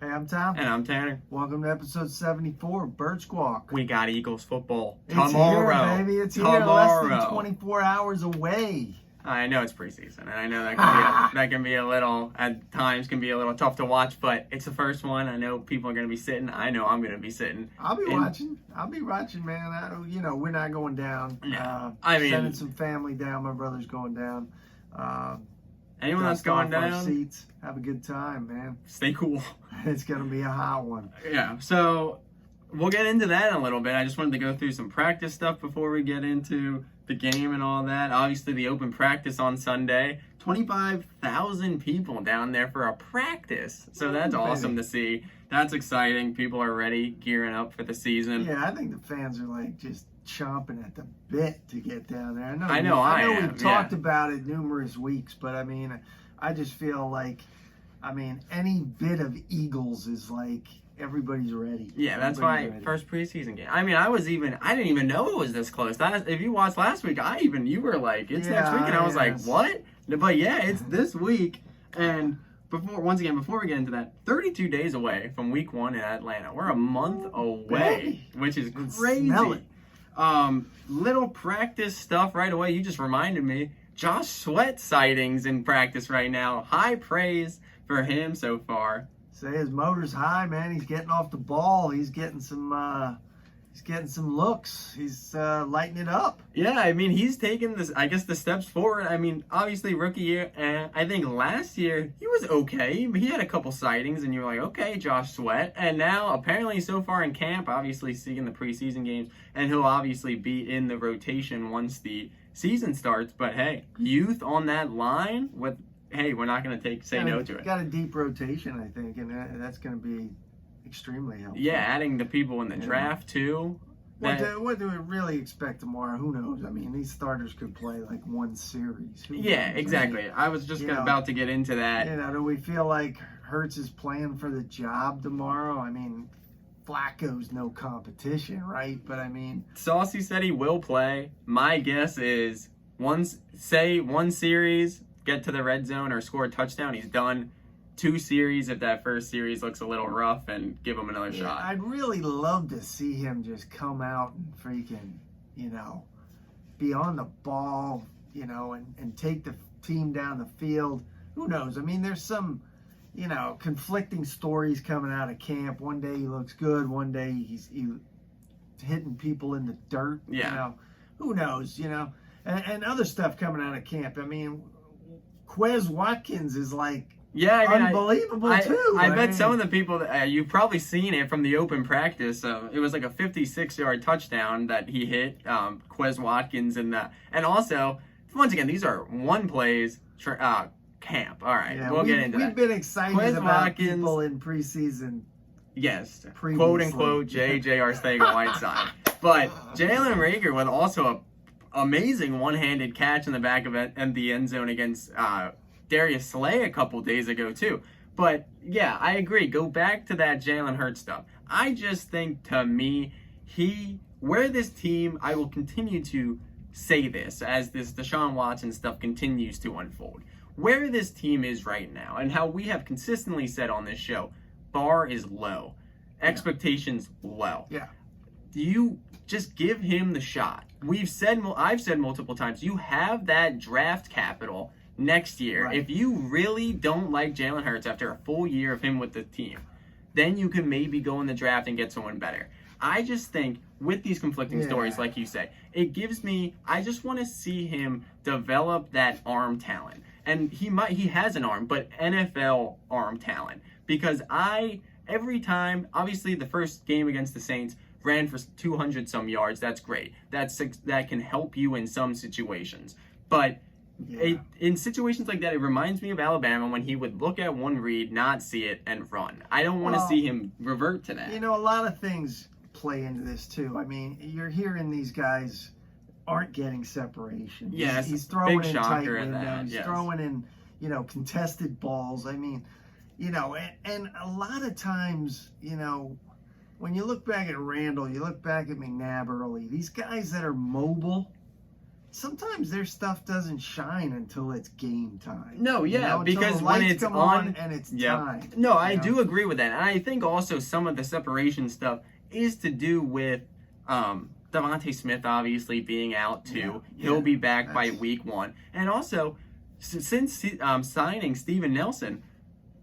Hey, I'm Tom. And I'm Tanner. Welcome to episode 74 of Bird Squawk. We got Eagles football tomorrow. Here, baby. It's here, less than 24 hours away. I know it's preseason, and I know that can be a little, at times can be a little tough to watch, but it's the first one. I know people are going to be sitting. I know I'm going to be sitting. I'll be watching, man. We're not going down. No. Sending some family down. My brother's going down. Anyone that's going down, seats, have a good time, man. Stay cool. It's going to be a hot one. Yeah, so we'll get into that in a little bit. I just wanted to go through some practice stuff before we get into the game and all that. Obviously, the open practice on Sunday, 25,000 people down there for a practice. So that's awesome to see. That's exciting. People are ready, gearing up for the season. Yeah, I think the fans are like just chomping at the bit to get down there. I know we've talked about it numerous weeks, but I just feel like, any bit of Eagles is like everybody's ready. Yeah, that's why first preseason game. I didn't even know it was this close. If you watched last week, you were like, it's next week, and I was like, what? But yeah, it's this week. And before we get into that, 32 days away from week 1 in Atlanta. We're a month away, which is crazy. Little practice stuff right away. You just reminded me. Josh Sweat sightings in practice right now. High praise for him so far. Say his motor's high, man. He's getting off the ball. He's getting some looks. He's lighting it up. Yeah, he's taken the steps forward. Obviously rookie year, and I think last year he was okay. He had a couple sightings, and you were like, okay, Josh Sweat. And now apparently so far in camp, obviously seeing the preseason games, and he'll obviously be in the rotation once the season starts. But hey, youth on that line with. Hey, we're not going to say no to it. Got a deep rotation, I think, and that's going to be extremely helpful. Yeah, adding the people in the draft, too. What do we really expect tomorrow? Who knows? These starters could play like one series. Exactly. I was just about to get into that. Do we feel like Hurts is playing for the job tomorrow? Flacco's no competition, right? But Saucy said he will play. My guess is one series, get to the red zone or score a touchdown, he's done. 2 series, if that first series looks a little rough, and give him another shot. I'd really love to see him just come out and freaking, be on the ball, and take the team down the field. Who knows? There's some, conflicting stories coming out of camp. One day he looks good. One day he's hitting people in the dirt. Yeah. Who knows, and other stuff coming out of camp. Quez Watkins is like unbelievable too. I bet some of the people that you've probably seen it from the open practice. It was like a 56-yard touchdown that he hit, Quez Watkins, and also once again these are one plays camp. All right, we'll get into that. We've been excited Quez about Watkins, people in preseason. Yes, previously. Quote unquote J.J. Arcega-Whiteside, but Jalen Reagor with also a amazing one-handed catch in the back of it and the end zone against Darius Slay a couple days ago too. But yeah, I agree. Go back to that Jalen Hurts stuff. I just think, to me, where this team, I will continue to say this as this Deshaun Watson stuff continues to unfold. Where this team is right now, and how we have consistently said on this show, bar is low, expectations low. Yeah. You just give him the shot. I've said multiple times, you have that draft capital next year. Right. If you really don't like Jalen Hurts after a full year of him with the team, then you can maybe go in the draft and get someone better. I just think with these conflicting stories, like you say, I just want to see him develop that arm talent. And he has an arm, but NFL arm talent. Because every time, obviously the first game against the Saints, ran for 200 some yards. That's great. That can help you in some situations. But in situations like that, it reminds me of Alabama when he would look at one read, not see it, and run. I don't want to see him revert to that. A lot of things play into this too. You're hearing these guys aren't getting separation. Yes, he's throwing big in tight shocker in windows. that. He's yes. throwing in, contested balls. And a lot of times, when you look back at Randall, you look back at McNabb early, these guys that are mobile sometimes their stuff doesn't shine until it's game time. No, yeah, until because the when lights it's come on and it's yeah. time. No, I do agree with that. And I think also some of the separation stuff is to do with Devontae Smith obviously being out too. He'll be back by week 1. And also, since signing Steven Nelson,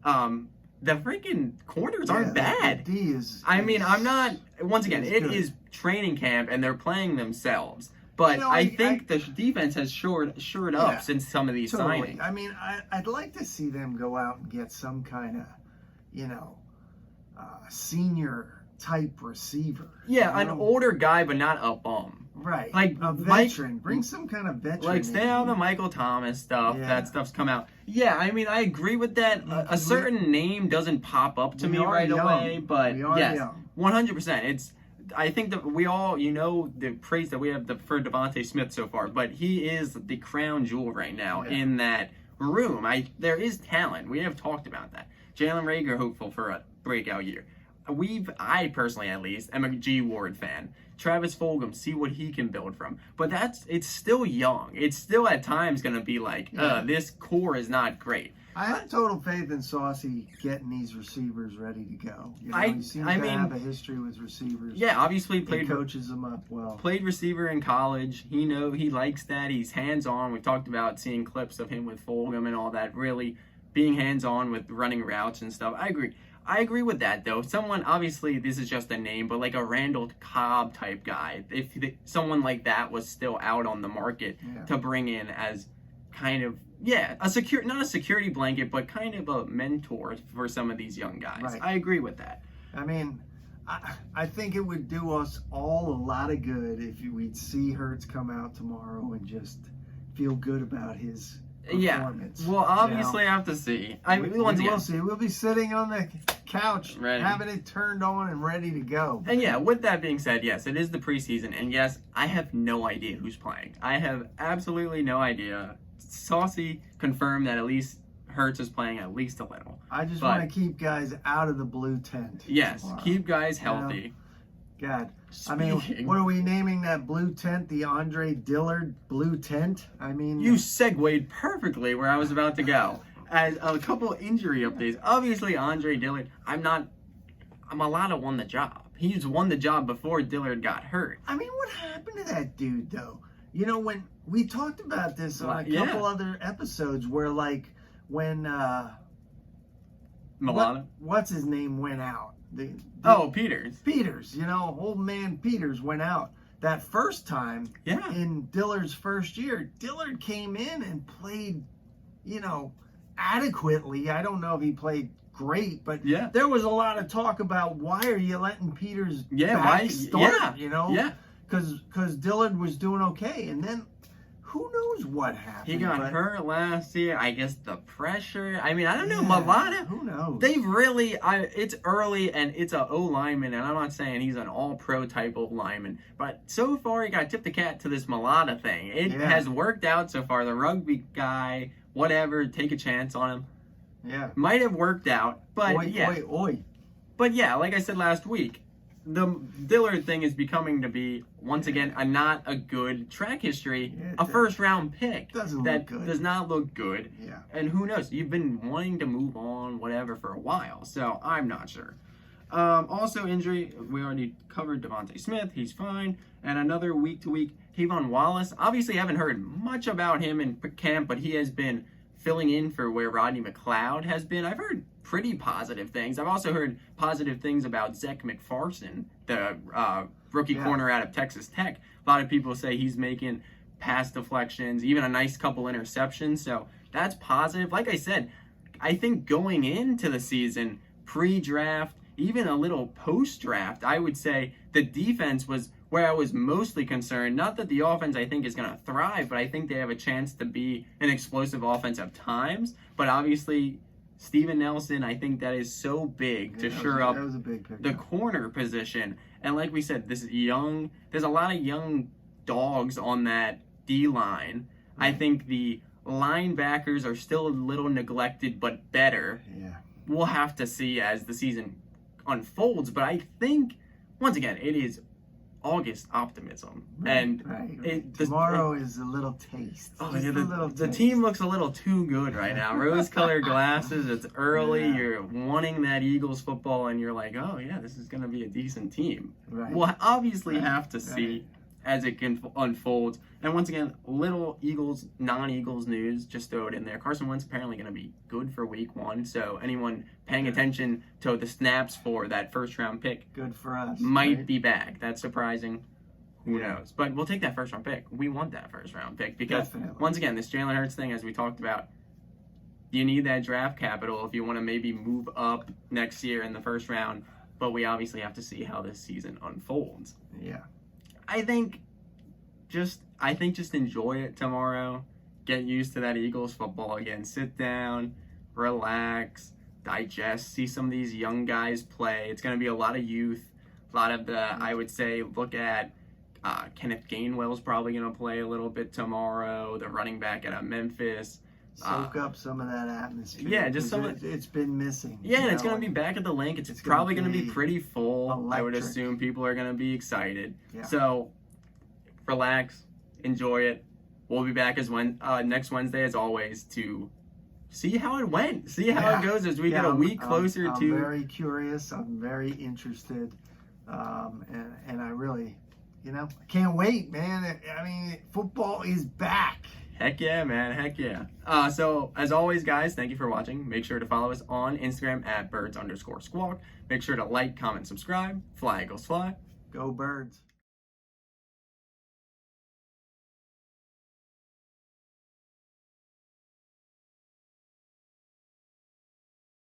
the freaking corners aren't bad. The D is, I mean, I'm not. Once again, it is training camp and they're playing themselves. But I think the defense has shored up since some of these signings. I mean, I'd like to see them go out and get some kind of, senior type receiver. Yeah, an older guy, but not a bum. Right. Like a veteran. Bring some kind of veteran. Like stay out of the Michael Thomas stuff. Yeah. That stuff's come out. Yeah, I mean, I agree with that. A certain name doesn't pop up to me right away, but yes, 100%. It's. I think that we all, the praise that we have for Devontae Smith so far, but he is the crown jewel right now in that room. There is talent. We have talked about that. Jalen Reagor hopeful for a breakout year. I personally at least am a G Ward fan. Travis Fulgham, see what he can build from. But it's still young. It's still at times going to be like, this core is not great. I have total faith in Saucy getting these receivers ready to go. He seems to have a history with receivers. Yeah, obviously he coaches them up well. Played receiver in college. He likes that. He's hands-on. We talked about seeing clips of him with Fulgham and all that, really being hands-on with running routes and stuff. I agree with that, though. Someone, obviously, this is just a name, but like a Randall Cobb type guy, if someone like that was still out on the market to bring in as kind of, not a security blanket, but kind of a mentor for some of these young guys. Right. I agree with that. I mean, I think it would do us all a lot of good if we'd see Hurts come out tomorrow and just feel good about his performance. Well, obviously, I have to see. We'll see. We'll be sitting on the couch, having it turned on and ready to go. And with that being said, yes, it is the preseason, and yes, I have no idea who's playing. I have absolutely no idea. Saucy confirmed that at least Hurts is playing at least a little. I just want to keep guys out of the blue tent. Yes, tomorrow. Keep guys healthy. God. I mean, what are we naming that blue tent? The Andre Dillard blue tent? I mean... You segued perfectly where I was about to go. As a couple injury updates. Obviously, Andre Dillard, Mailata won the job. He's won the job before Dillard got hurt. I mean, what happened to that dude, though? When we talked about this on a couple other episodes where, when... Mailata? What's his name went out? Peters. Peters, old man Peters went out that first time in Dillard's first year. Dillard came in and played, adequately. I don't know if he played great, but there was a lot of talk about why are you letting Peters start, because Dillard was doing okay, and then who knows what happened? He got hurt last year. I guess the pressure. I mean, I don't know. Mailata. Who knows? They've really. It's early and it's an O lineman, and I'm not saying he's an all-pro type O lineman, but so far he got tipped the cat to this Mailata thing. It has worked out so far. The rugby guy, whatever, take a chance on him. Yeah. Might have worked out, but Oi. But like I said last week, the Dillard thing is becoming to be, once again, not a good track history. A first-round pick does not look good. Yeah. And who knows? You've been wanting to move on, whatever, for a while. So I'm not sure. Also, injury. We already covered Devontae Smith. He's fine. And another week-to-week, Kayvon Wallace. Obviously, haven't heard much about him in camp, but he has been filling in for where Rodney McLeod has been. I've heard pretty positive things. I've also heard positive things about Zach McPherson, the rookie corner out of Texas Tech. A lot of people say he's making pass deflections, even a nice couple interceptions. So that's positive. Like I said, I think going into the season, pre-draft, even a little post-draft, I would say the defense was where I was mostly concerned. Not that the offense, I think, is going to thrive, but I think they have a chance to be an explosive offense at times. But obviously, Steven Nelson, I think that is so big to shore up the corner position. And like we said, this is young. There's a lot of young dogs on that D-line. I think the linebackers are still a little neglected, but better. Yeah. We'll have to see as the season unfolds. But I think, once again, it is August optimism. And tomorrow is a little taste. Oh, yeah, the team looks a little too good right now. Rose-colored glasses. It's early. Yeah. You're wanting that Eagles football, and you're like, oh yeah, this is going to be a decent team. Right. We'll obviously have to see as it can unfold. And once again, little Eagles, non-Eagles news, just throw it in there. Carson Wentz apparently going to be good for week 1, so anyone paying attention to the snaps for that first-round pick, good for us, might be back. That's surprising. Who knows? But we'll take that first-round pick. We want that first-round pick because, once again, this Jalen Hurts thing, as we talked about, you need that draft capital if you want to maybe move up next year in the first round, but we obviously have to see how this season unfolds. Yeah. I think just enjoy it tomorrow. Get used to that Eagles football again. Sit down, relax, digest, see some of these young guys play. It's going to be a lot of youth. A lot of I would say, look at Kenneth Gainwell's probably going to play a little bit tomorrow. The running back out of Memphis. Soak up some of that atmosphere. Yeah, just some it's been missing. Yeah, and it's going to be back at the link. It's probably going to be pretty full. Electric. I would assume people are going to be excited. Yeah. So, relax, enjoy it. We'll be back next Wednesday as always to see how it went. See how it goes as we get a week closer to. I'm very curious. I'm very interested, and I really, I can't wait, man. I mean, football is back. Heck yeah, man. Heck yeah. So, as always, guys, thank you for watching. Make sure to follow us on Instagram at birds_squawk. Make sure to like, comment, subscribe. Fly, Eagles, fly. Go Birds.